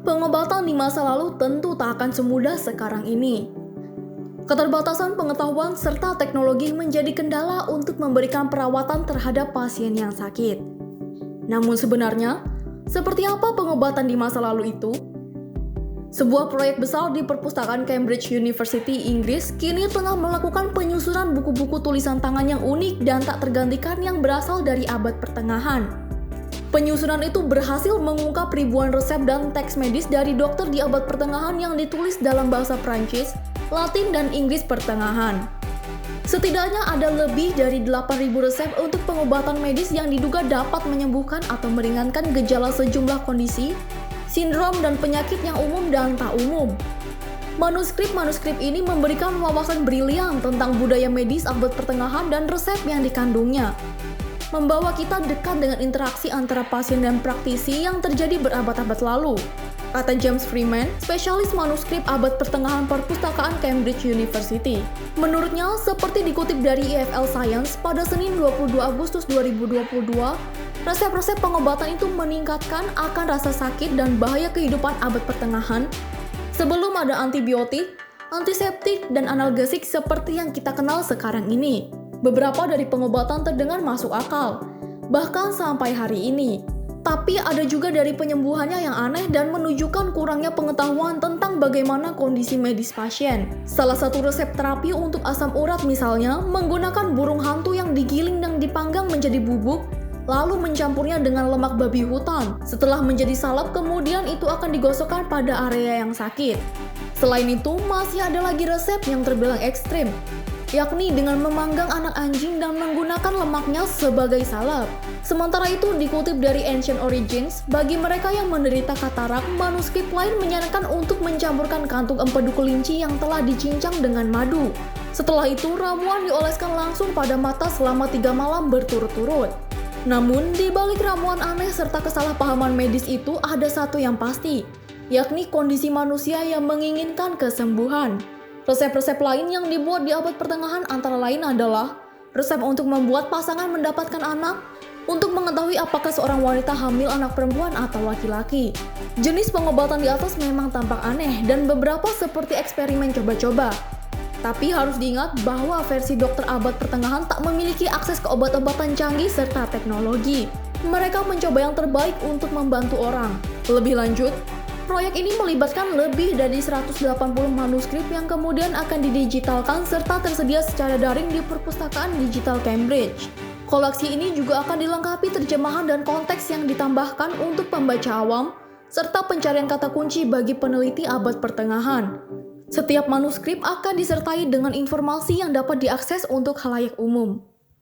Pengobatan di masa lalu tentu tak akan semudah sekarang ini. Keterbatasan pengetahuan serta teknologi menjadi kendala untuk memberikan perawatan terhadap pasien yang sakit. Namun sebenarnya, seperti apa pengobatan di masa lalu itu? Sebuah proyek besar di Perpustakaan Cambridge University, Inggris, kini tengah melakukan penyusunan buku-buku tulisan tangan yang unik dan tak tergantikan yang berasal dari abad pertengahan. Penyusunan itu berhasil mengungkap ribuan resep dan teks medis dari dokter di abad pertengahan yang ditulis dalam bahasa Prancis, Latin, dan Inggris pertengahan. Setidaknya ada lebih dari 8.000 resep untuk pengobatan medis yang diduga dapat menyembuhkan atau meringankan gejala sejumlah kondisi, sindrom, dan penyakit yang umum dan tak umum. Manuskrip-manuskrip ini memberikan wawasan brilian tentang budaya medis abad pertengahan dan resep yang dikandungnya, membawa kita dekat dengan interaksi antara pasien dan praktisi yang terjadi berabad-abad lalu, kata James Freeman, spesialis manuskrip abad pertengahan Perpustakaan Cambridge University. Menurutnya, seperti dikutip dari EFL Science pada Senin 22 Agustus 2022, resep-resep pengobatan itu meningkatkan akan rasa sakit dan bahaya kehidupan abad pertengahan sebelum ada antibiotik, antiseptik, dan analgesik seperti yang kita kenal sekarang ini. Beberapa dari pengobatan terdengar masuk akal, bahkan sampai hari ini. Tapi ada juga dari penyembuhannya yang aneh dan menunjukkan kurangnya pengetahuan tentang bagaimana kondisi medis pasien. Salah satu resep terapi untuk asam urat misalnya menggunakan burung hantu yang digiling dan dipanggang menjadi bubuk, lalu mencampurnya dengan lemak babi hutan. Setelah menjadi salep, kemudian itu akan digosokkan pada area yang sakit. Selain itu, masih ada lagi resep yang terbilang ekstrim, yakni dengan memanggang anak anjing dan menggunakan lemaknya sebagai salep. Sementara itu, dikutip dari Ancient Origins, bagi mereka yang menderita katarak, manuskrip lain menyarankan untuk mencampurkan kantung empedu kelinci yang telah dicincang dengan madu. Setelah itu, ramuan dioleskan langsung pada mata selama 3 malam berturut-turut. Namun, di balik ramuan aneh serta kesalahpahaman medis itu ada satu yang pasti, yakni kondisi manusia yang menginginkan kesembuhan. Resep-resep lain yang dibuat di abad pertengahan antara lain adalah resep untuk membuat pasangan mendapatkan anak, untuk mengetahui apakah seorang wanita hamil anak perempuan atau laki-laki. Jenis pengobatan di atas memang tampak aneh dan beberapa seperti eksperimen coba-coba. Tapi harus diingat bahwa versi dokter abad pertengahan tak memiliki akses ke obat-obatan canggih serta teknologi. Mereka mencoba yang terbaik untuk membantu orang. Lebih lanjut, proyek ini melibatkan lebih dari 180 manuskrip yang kemudian akan didigitalkan serta tersedia secara daring di Perpustakaan Digital Cambridge. Koleksi ini juga akan dilengkapi terjemahan dan konteks yang ditambahkan untuk pembaca awam, serta pencarian kata kunci bagi peneliti abad pertengahan. Setiap manuskrip akan disertai dengan informasi yang dapat diakses untuk khalayak umum.